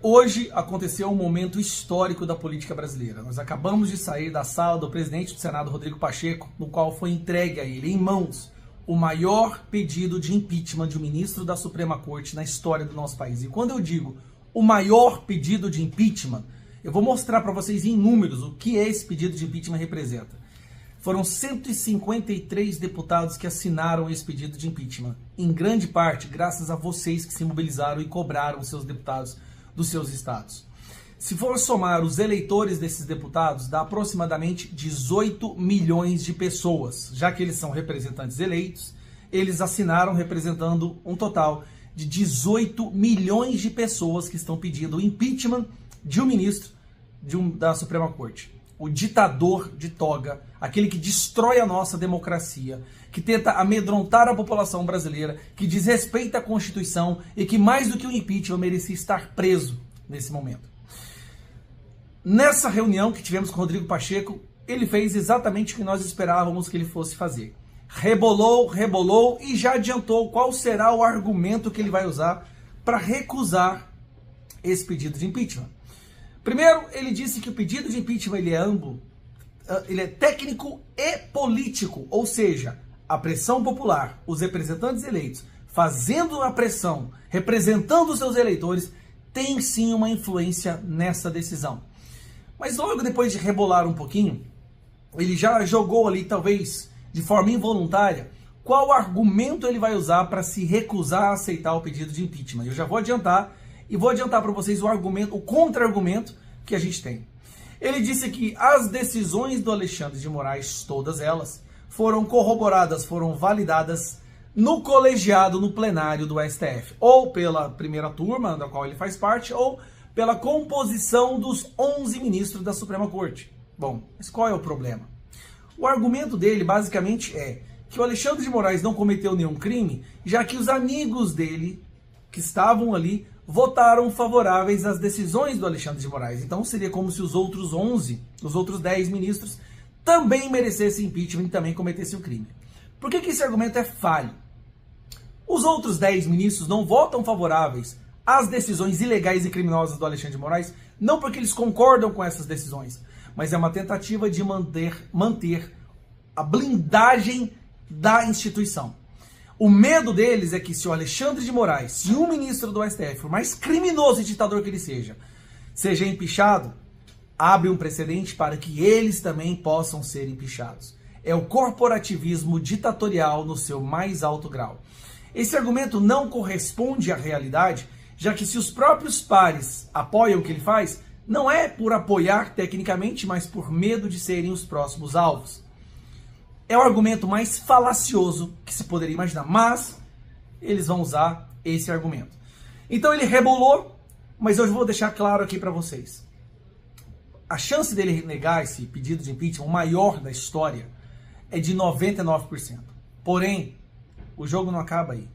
Hoje aconteceu um momento histórico da política brasileira. Nós acabamos de sair da sala do presidente do Senado, Rodrigo Pacheco, no qual foi entregue a ele, em mãos, o maior pedido de impeachment de um ministro da Suprema Corte na história do nosso país. E quando eu digo o maior pedido de impeachment, eu vou mostrar para vocês em números o que esse pedido de impeachment representa. Foram 153 deputados que assinaram esse pedido de impeachment, em grande parte graças a vocês que se mobilizaram e cobraram seus deputados dos seus estados. Se for somar os eleitores desses deputados, dá aproximadamente 18 milhões de pessoas. Já que eles são representantes eleitos, eles assinaram representando um total de 18 milhões de pessoas que estão pedindo o impeachment de um ministro da Suprema Corte. O ditador de toga, aquele que destrói a nossa democracia, que tenta amedrontar a população brasileira, que desrespeita a Constituição e que, mais do que o impeachment, merecia estar preso nesse momento. Nessa reunião que tivemos com o Rodrigo Pacheco, ele fez exatamente o que nós esperávamos que ele fosse fazer. Rebolou e já adiantou qual será o argumento que ele vai usar para recusar esse pedido de impeachment. Primeiro, ele disse que o pedido de impeachment ele é amplo, ele é técnico e político, ou seja, a pressão popular, os representantes eleitos, fazendo a pressão, representando os seus eleitores, tem sim uma influência nessa decisão. Mas logo depois de rebolar um pouquinho, ele já jogou ali, talvez de forma involuntária, qual argumento ele vai usar para se recusar a aceitar o pedido de impeachment. Eu já vou adiantar e vou adiantar para vocês o argumento, o contra-argumento que a gente tem. Ele disse que as decisões do Alexandre de Moraes, todas elas, foram corroboradas, foram validadas no colegiado, no plenário do STF, ou pela primeira turma, da qual ele faz parte, ou pela composição dos 11 ministros da Suprema Corte. Bom, mas qual é o problema? O argumento dele, basicamente, é que o Alexandre de Moraes não cometeu nenhum crime, já que os amigos dele, que estavam ali, votaram favoráveis às decisões do Alexandre de Moraes. Então seria como se os outros 11, os outros 10 ministros, também merecessem impeachment e também cometessem o crime. Por que esse argumento é falho? Os outros 10 ministros não votam favoráveis às decisões ilegais e criminosas do Alexandre de Moraes, não porque eles concordam com essas decisões, mas é uma tentativa de manter a blindagem da instituição. O medo deles é que se o Alexandre de Moraes, se um ministro do STF, por mais criminoso e ditador que ele seja empichado, abre um precedente para que eles também possam ser empichados. É o corporativismo ditatorial no seu mais alto grau. Esse argumento não corresponde à realidade, já que se os próprios pares apoiam o que ele faz, não é por apoiar tecnicamente, mas por medo de serem os próximos alvos. É o argumento mais falacioso que se poderia imaginar, mas eles vão usar esse argumento. Então ele rebolou, mas eu vou deixar claro aqui para vocês. A chance dele negar esse pedido de impeachment, o maior da história, é de 99%. Porém, o jogo não acaba aí.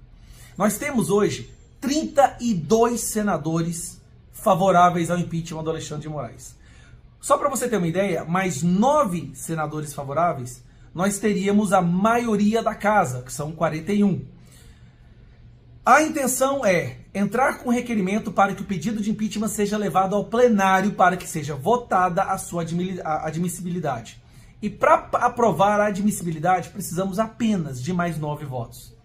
Nós temos hoje 32 senadores favoráveis ao impeachment do Alexandre de Moraes. Só para você ter uma ideia, mais 9 senadores favoráveis, nós teríamos a maioria da casa, que são 41. A intenção é entrar com requerimento para que o pedido de impeachment seja levado ao plenário para que seja votada a sua admissibilidade. E para aprovar a admissibilidade, precisamos apenas de mais 9 votos.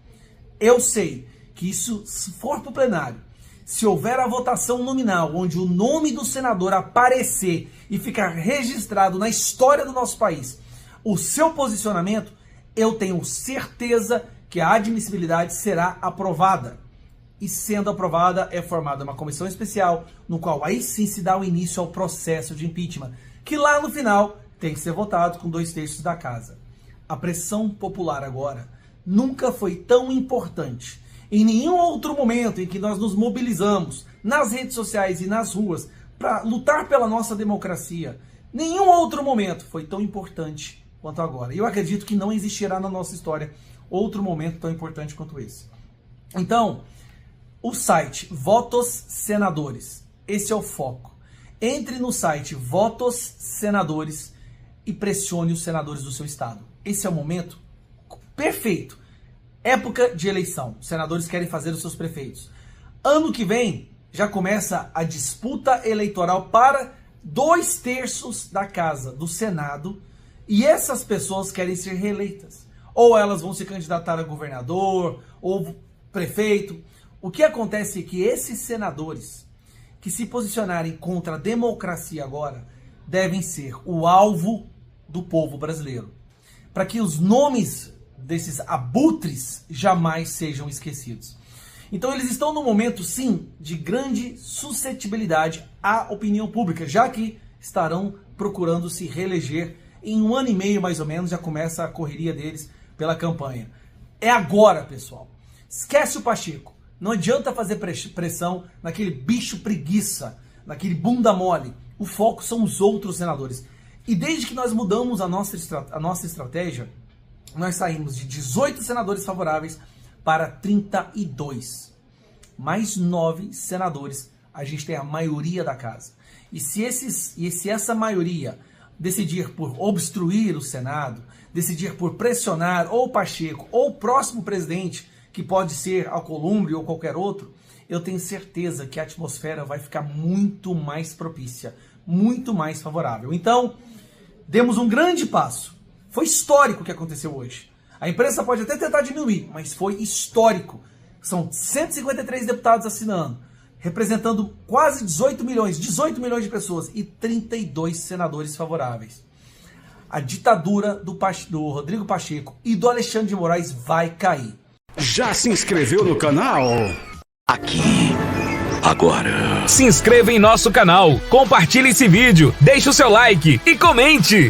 Eu sei que isso, se for para o plenário, se houver a votação nominal, onde o nome do senador aparecer e ficar registrado na história do nosso país, o seu posicionamento, eu tenho certeza que a admissibilidade será aprovada. E sendo aprovada, é formada uma comissão especial, no qual aí sim se dá o início ao processo de impeachment, que lá no final tem que ser votado com 2/3 da casa. A pressão popular agora nunca foi tão importante. Em nenhum outro momento em que nós nos mobilizamos nas redes sociais e nas ruas para lutar pela nossa democracia, nenhum outro momento foi tão importante quanto agora. E eu acredito que não existirá na nossa história outro momento tão importante quanto esse. Então, o site Votos Senadores, esse é o foco. Entre no site Votos Senadores e pressione os senadores do seu estado. Esse é o momento perfeito. Época de eleição. Os senadores querem fazer os seus prefeitos. Ano que vem, já começa a disputa eleitoral para 2/3 da casa do Senado, e essas pessoas querem ser reeleitas. Ou elas vão se candidatar a governador, ou prefeito. O que acontece é que esses senadores que se posicionarem contra a democracia agora devem ser o alvo do povo brasileiro, para que os nomes desses abutres jamais sejam esquecidos. Então eles estão num momento, sim, de grande suscetibilidade à opinião pública, já que estarão procurando se reeleger em 1 ano e meio, mais ou menos, já começa a correria deles pela campanha. É agora, pessoal. Esquece o Pacheco. Não adianta fazer pressão naquele bicho preguiça, naquele bunda mole. O foco são os outros senadores. E desde que nós mudamos a nossa estratégia, nós saímos de 18 senadores favoráveis para 32. Mais 9 senadores, a gente tem a maioria da casa. E se essa maioria decidir por obstruir o Senado, decidir por pressionar ou o Pacheco ou o próximo presidente, que pode ser Alcolumbre ou qualquer outro, eu tenho certeza que a atmosfera vai ficar muito mais propícia, muito mais favorável. Então, demos um grande passo. Foi histórico o que aconteceu hoje. A imprensa pode até tentar diminuir, mas foi histórico. São 153 deputados assinando, representando quase 18 milhões de pessoas e 32 senadores favoráveis. A ditadura do Rodrigo Pacheco e do Alexandre de Moraes vai cair. Já se inscreveu no canal? Aqui, agora. Se inscreva em nosso canal, compartilhe esse vídeo, deixe o seu like e comente.